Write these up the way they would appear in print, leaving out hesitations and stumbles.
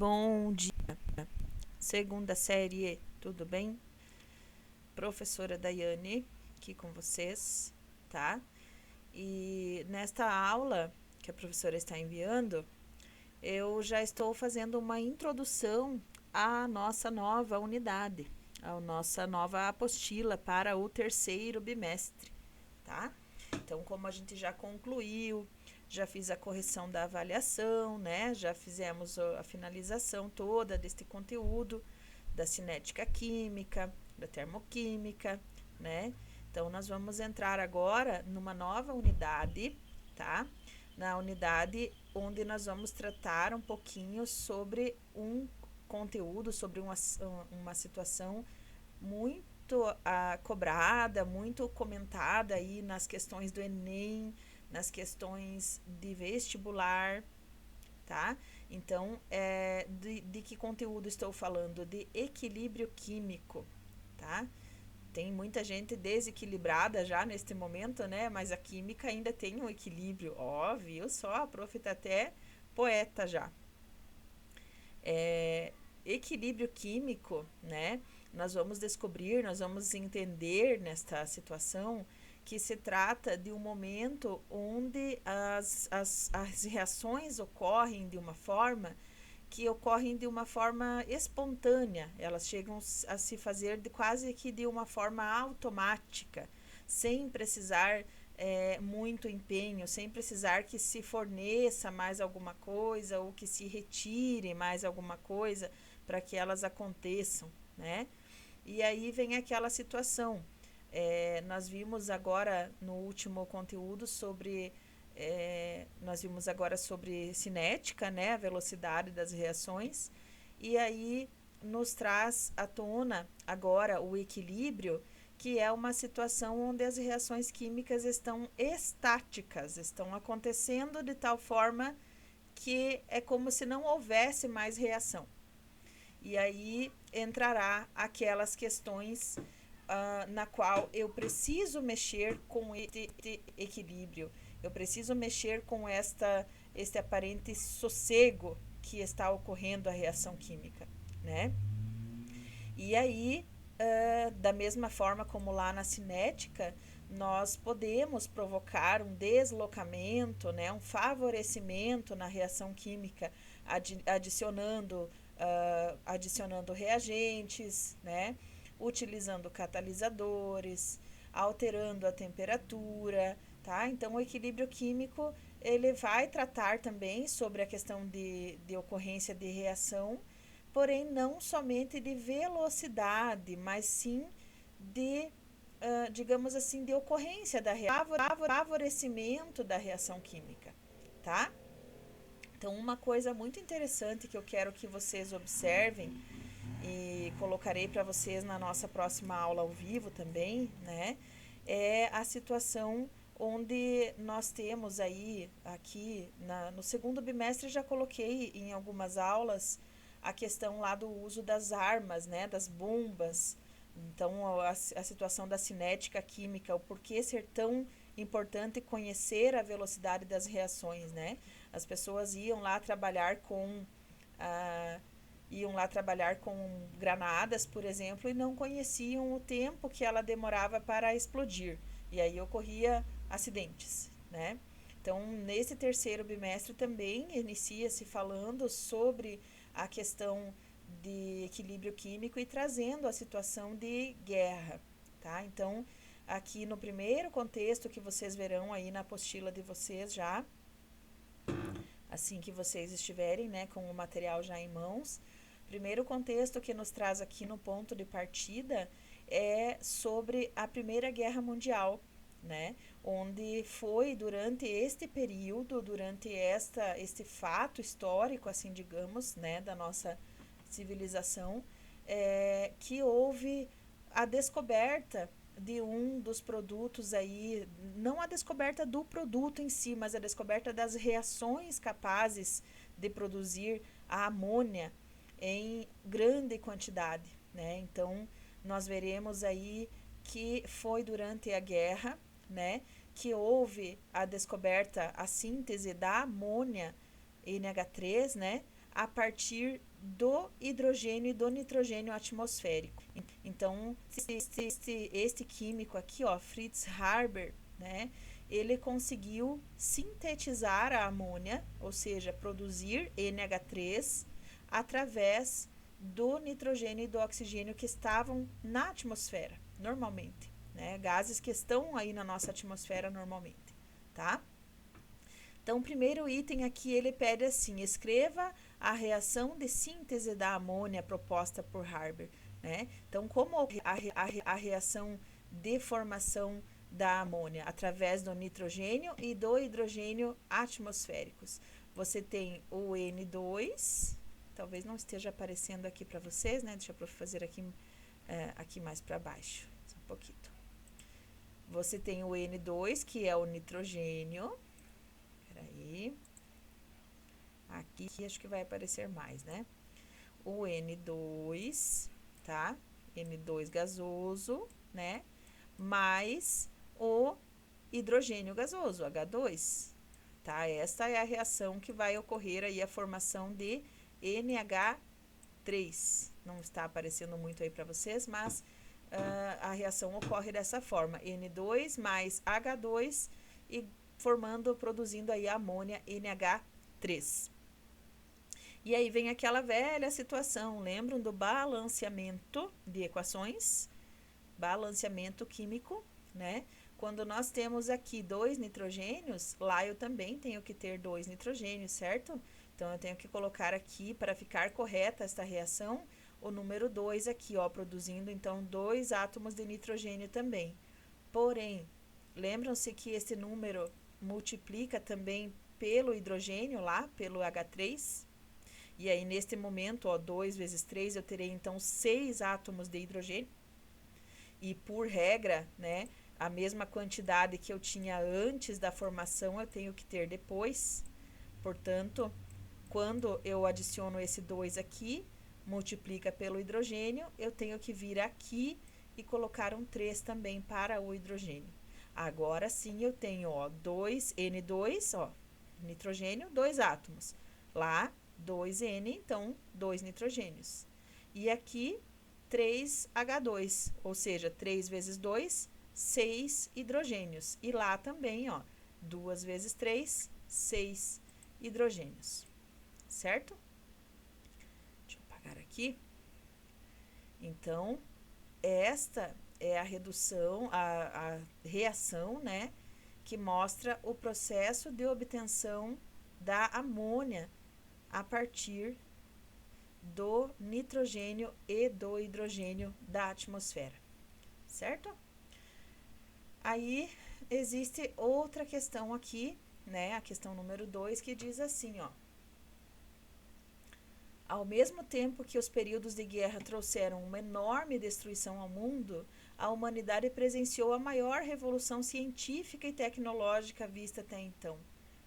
Bom dia, segunda série, tudo bem? Professora Daiane, aqui com vocês, tá? E nesta aula que a professora está enviando, eu já estou fazendo uma introdução à nossa nova unidade, à nossa nova apostila para o terceiro bimestre, tá? Então, como a gente já concluiu, já fiz a correção da avaliação, né? Já fizemos a finalização toda deste conteúdo da cinética química, da termoquímica, né? Então, nós vamos entrar agora numa nova unidade, tá? Na unidade onde nós vamos tratar um pouquinho sobre um conteúdo, sobre uma situação muito cobrada, muito comentada aí nas questões do Enem, nas questões de vestibular, tá? Então, de que conteúdo estou falando? De equilíbrio químico, tá? Tem muita gente desequilibrada já neste momento, né? Mas a química ainda tem um equilíbrio. Ó, viu só? A prof tá até poeta já. Equilíbrio químico, né? Nós vamos descobrir, nós vamos entender nesta situação que se trata de um momento onde as reações ocorrem de uma forma que ocorrem de uma forma espontânea, elas chegam a se fazer quase que de uma forma automática, sem precisar muito empenho, sem precisar que se forneça mais alguma coisa ou que se retire mais alguma coisa para que elas aconteçam, né? E aí vem aquela situação. Nós vimos agora no último conteúdo sobre nós vimos agora sobre cinética, né, a velocidade das reações, e aí nos traz à tona agora o equilíbrio, que é uma situação onde as reações químicas estão estáticas, estão acontecendo de tal forma que é como se não houvesse mais reação. E aí entrará aquelas questões na qual eu preciso mexer com este equilíbrio, eu preciso mexer com este aparente sossego que está ocorrendo a reação química, né? E aí, da mesma forma como lá na cinética, nós podemos provocar um deslocamento, né, um favorecimento na reação química, adicionando reagentes, né, utilizando catalisadores, alterando a temperatura, tá? Então, o equilíbrio químico, ele vai tratar também sobre a questão de ocorrência de reação, porém não somente de velocidade, mas sim de, digamos assim, de ocorrência da reação, favorecimento da reação química, tá? Então, uma coisa muito interessante que eu quero que vocês observem e colocarei para vocês na nossa próxima aula ao vivo também, né? É a situação onde nós temos aí, aqui no segundo bimestre, já coloquei em algumas aulas a questão lá do uso das armas, né? Das bombas. Então, a situação da cinética química, o porquê ser tão importante conhecer a velocidade das reações, né? As pessoas iam lá trabalhar com granadas, por exemplo, e não conheciam o tempo que ela demorava para explodir. E aí ocorria acidentes, né? Então, nesse terceiro bimestre também inicia-se falando sobre a questão de equilíbrio químico e trazendo a situação de guerra, tá? Então, aqui no primeiro contexto que vocês verão aí na apostila de vocês já, assim que vocês estiverem, né, com o material já em mãos, primeiro contexto que nos traz aqui no ponto de partida é sobre a Primeira Guerra Mundial, né? Onde foi durante este período, durante este fato histórico, assim digamos, né, da nossa civilização, que houve a descoberta de um dos produtos aí, não a descoberta do produto em si, mas a descoberta das reações capazes de produzir a amônia em grande quantidade, né? Então, nós veremos aí que foi durante a guerra, né, que houve a descoberta, a síntese da amônia NH3, né, a partir do hidrogênio e do nitrogênio atmosférico. Então, este químico aqui, ó, Fritz Haber, né, ele conseguiu sintetizar a amônia, ou seja, produzir NH3 através do nitrogênio e do oxigênio que estavam na atmosfera, normalmente, né, gases que estão aí na nossa atmosfera normalmente, tá? Então, o primeiro item aqui, ele pede assim, escreva a reação de síntese da amônia proposta por Haber, né? Então, como a reação de formação da amônia? Através do nitrogênio e do hidrogênio atmosféricos. Você tem o N2, talvez não esteja aparecendo aqui para vocês, né? Deixa eu fazer aqui, aqui mais para baixo, só um pouquinho. Você tem o N2, que é o nitrogênio. Aí, aqui acho que vai aparecer mais, né? O N2, tá? N2 gasoso, né? Mais o hidrogênio gasoso, H2, tá? Esta é a reação que vai ocorrer aí, a formação de NH3. Não está aparecendo muito aí para vocês, mas a reação ocorre dessa forma, N2 mais H2 e produzindo aí a amônia NH3. E aí vem aquela velha situação, lembram do balanceamento de equações? Balanceamento químico, né? Quando nós temos aqui 2 nitrogênios, lá eu também tenho que ter 2 nitrogênios, certo? Então, eu tenho que colocar aqui, para ficar correta esta reação, o número 2 aqui, ó, produzindo, então, 2 átomos de nitrogênio também. Porém, lembram-se que esse número multiplica também pelo hidrogênio lá, pelo H3. E aí, neste momento, ó, 2 vezes 3, eu terei, então, 6 átomos de hidrogênio. E, por regra, né, a mesma quantidade que eu tinha antes da formação, eu tenho que ter depois. Portanto, quando eu adiciono esse 2 aqui, multiplica pelo hidrogênio, eu tenho que vir aqui e colocar um 3 também para o hidrogênio. Agora sim eu tenho, ó, 2 N2, ó, nitrogênio, 2 átomos. Lá, 2N, então, 2 nitrogênios. E aqui, 3H2, ou seja, 3 vezes 2, 6 hidrogênios. E lá também, ó, 2 vezes 3, 6 hidrogênios. Certo? Deixa eu apagar aqui. Então, esta é a redução, a reação, né, que mostra o processo de obtenção da amônia a partir do nitrogênio e do hidrogênio da atmosfera, certo? Aí, existe outra questão aqui, né, a questão número 2, que diz assim, ó. Ao mesmo tempo que os períodos de guerra trouxeram uma enorme destruição ao mundo, a humanidade presenciou a maior revolução científica e tecnológica vista até então,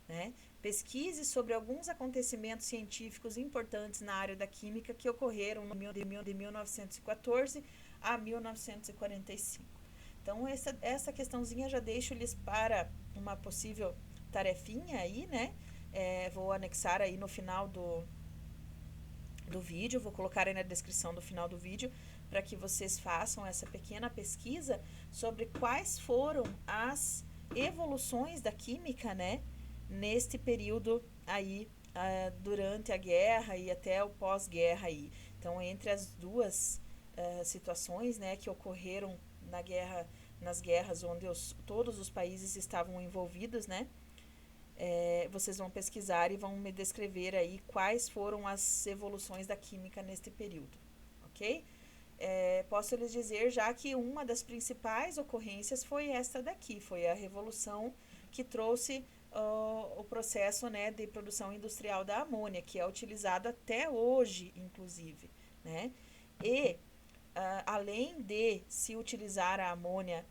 né? Pesquise sobre alguns acontecimentos científicos importantes na área da química que ocorreram de 1914 a 1945. Então, essa questãozinha já deixo-lhes para uma possível tarefinha aí, né? Vou anexar aí no final do vídeo, vou colocar aí na descrição do final do vídeo para que vocês façam essa pequena pesquisa sobre quais foram as evoluções da química, né, neste período aí, durante a guerra e até o pós-guerra aí. Então, entre as duas situações, né, que ocorreram nas guerras onde todos os países estavam envolvidos, né, vocês vão pesquisar e vão me descrever aí quais foram as evoluções da química neste período, ok? Posso lhes dizer já que uma das principais ocorrências foi esta daqui, foi a revolução que trouxe o processo, né, de produção industrial da amônia, que é utilizado até hoje, inclusive, né? E, além de se utilizar a amônia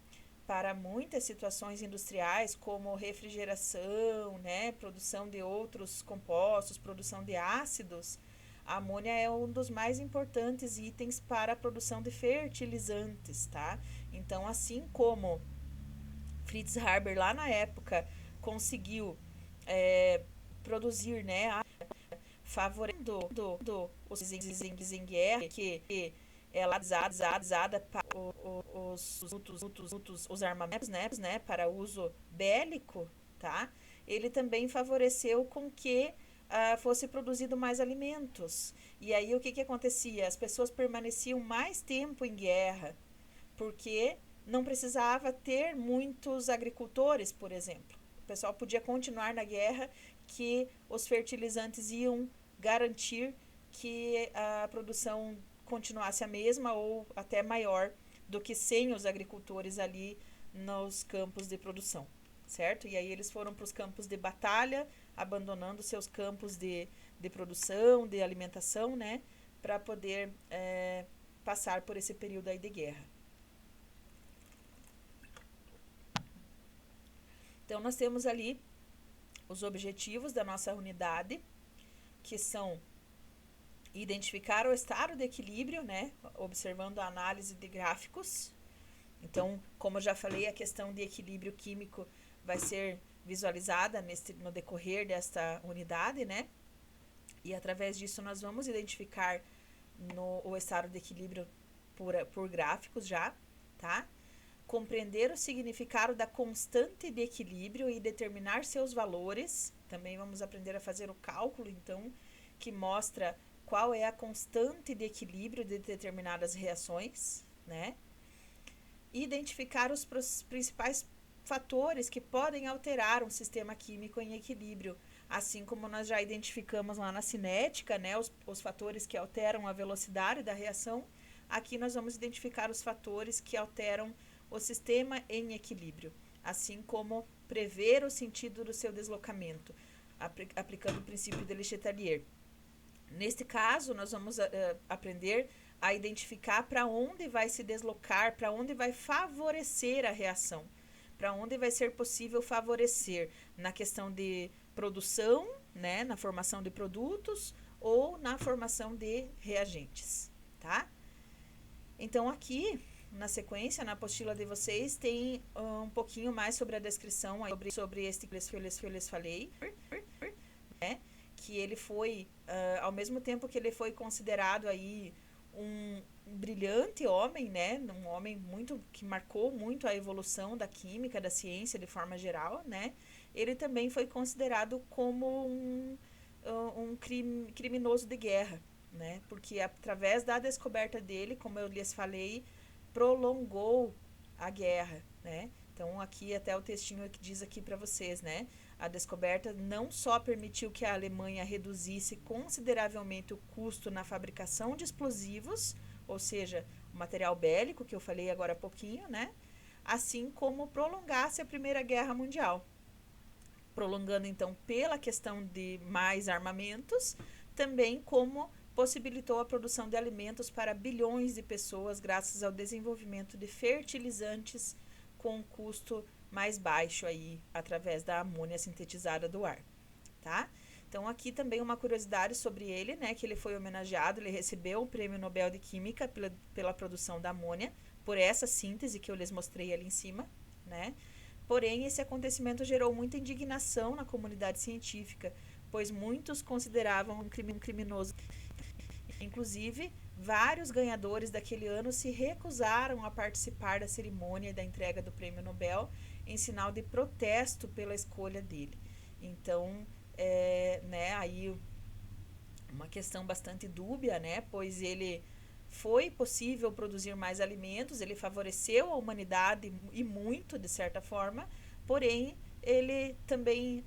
para muitas situações industriais, como refrigeração, né, produção de outros compostos, produção de ácidos, a amônia é um dos mais importantes itens para a produção de fertilizantes, tá? Então, assim como Fritz Haber, lá na época, conseguiu produzir, né, favorecendo os países em guerra, que ela é usada para os armamentos, né, para uso bélico, tá? Ele também favoreceu com que fosse produzido mais alimentos. E aí o que acontecia? As pessoas permaneciam mais tempo em guerra, porque não precisava ter muitos agricultores, por exemplo. O pessoal podia continuar na guerra, que os fertilizantes iam garantir que a produção continuasse a mesma ou até maior do que sem os agricultores ali nos campos de produção, certo? E aí eles foram para os campos de batalha, abandonando seus campos de produção, de alimentação, né? Para poder passar por esse período aí de guerra. Então, nós temos ali os objetivos da nossa unidade, que são identificar o estado de equilíbrio, né, observando a análise de gráficos. Então, como eu já falei, a questão de equilíbrio químico vai ser visualizada no decorrer desta unidade, né? E através disso nós vamos identificar o estado de equilíbrio por gráficos já, tá? Compreender o significado da constante de equilíbrio e determinar seus valores. Também vamos aprender a fazer o cálculo, então, que mostra qual é a constante de equilíbrio de determinadas reações, né? Identificar os principais fatores que podem alterar um sistema químico em equilíbrio, assim como nós já identificamos lá na cinética, né, os fatores que alteram a velocidade da reação. Aqui nós vamos identificar os fatores que alteram o sistema em equilíbrio, assim como prever o sentido do seu deslocamento, aplicando o princípio de Le Chatelier. Neste caso, nós vamos aprender a identificar para onde vai se deslocar, para onde vai favorecer a reação, para onde vai ser possível favorecer na questão de produção, né, na formação de produtos ou na formação de reagentes, tá? Então, aqui, na sequência, na apostila de vocês, tem um pouquinho mais sobre a descrição sobre este que eu lhes falei, né? Que ele foi, ao mesmo tempo que ele foi considerado aí um brilhante homem, né? Um homem que marcou muito a evolução da química, da ciência de forma geral, né? Ele também foi considerado como um criminoso de guerra, né? Porque através da descoberta dele, como eu lhes falei, prolongou a guerra, né? Então, aqui até o textinho que diz aqui para vocês, né? A descoberta não só permitiu que a Alemanha reduzisse consideravelmente o custo na fabricação de explosivos, ou seja, o material bélico, que eu falei agora há pouquinho, né? Assim como prolongasse a Primeira Guerra Mundial. Prolongando, então, pela questão de mais armamentos, também como possibilitou a produção de alimentos para bilhões de pessoas graças ao desenvolvimento de fertilizantes com um custo mais baixo aí, através da amônia sintetizada do ar, tá? Então, aqui também uma curiosidade sobre ele, né, que ele foi homenageado, ele recebeu o Prêmio Nobel de Química pela produção da amônia, por essa síntese que eu lhes mostrei ali em cima, né? Porém, esse acontecimento gerou muita indignação na comunidade científica, pois muitos consideravam um criminoso. Inclusive, vários ganhadores daquele ano se recusaram a participar da cerimônia da entrega do Prêmio Nobel em sinal de protesto pela escolha dele. Então, né, aí uma questão bastante dúbia, né, pois ele foi possível produzir mais alimentos, ele favoreceu a humanidade e muito, de certa forma, porém, ele também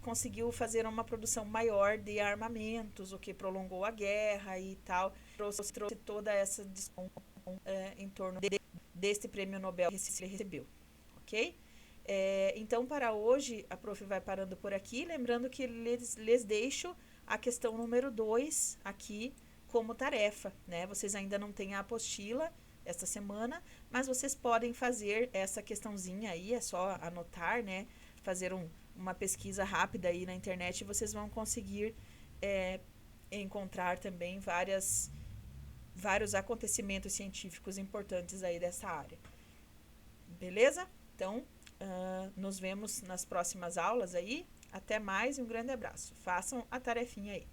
conseguiu fazer uma produção maior de armamentos, o que prolongou a guerra e tal, trouxe toda essa discussão em torno deste prêmio Nobel que ele recebeu, ok? Então, para hoje, a prof vai parando por aqui, lembrando que lhes deixo a questão número 2 aqui como tarefa, né? Vocês ainda não têm a apostila esta semana, mas vocês podem fazer essa questãozinha aí, é só anotar, né? Fazer uma pesquisa rápida aí na internet e vocês vão conseguir encontrar também vários acontecimentos científicos importantes aí dessa área. Beleza? Então, nos vemos nas próximas aulas aí. Até mais e um grande abraço. Façam a tarefinha aí.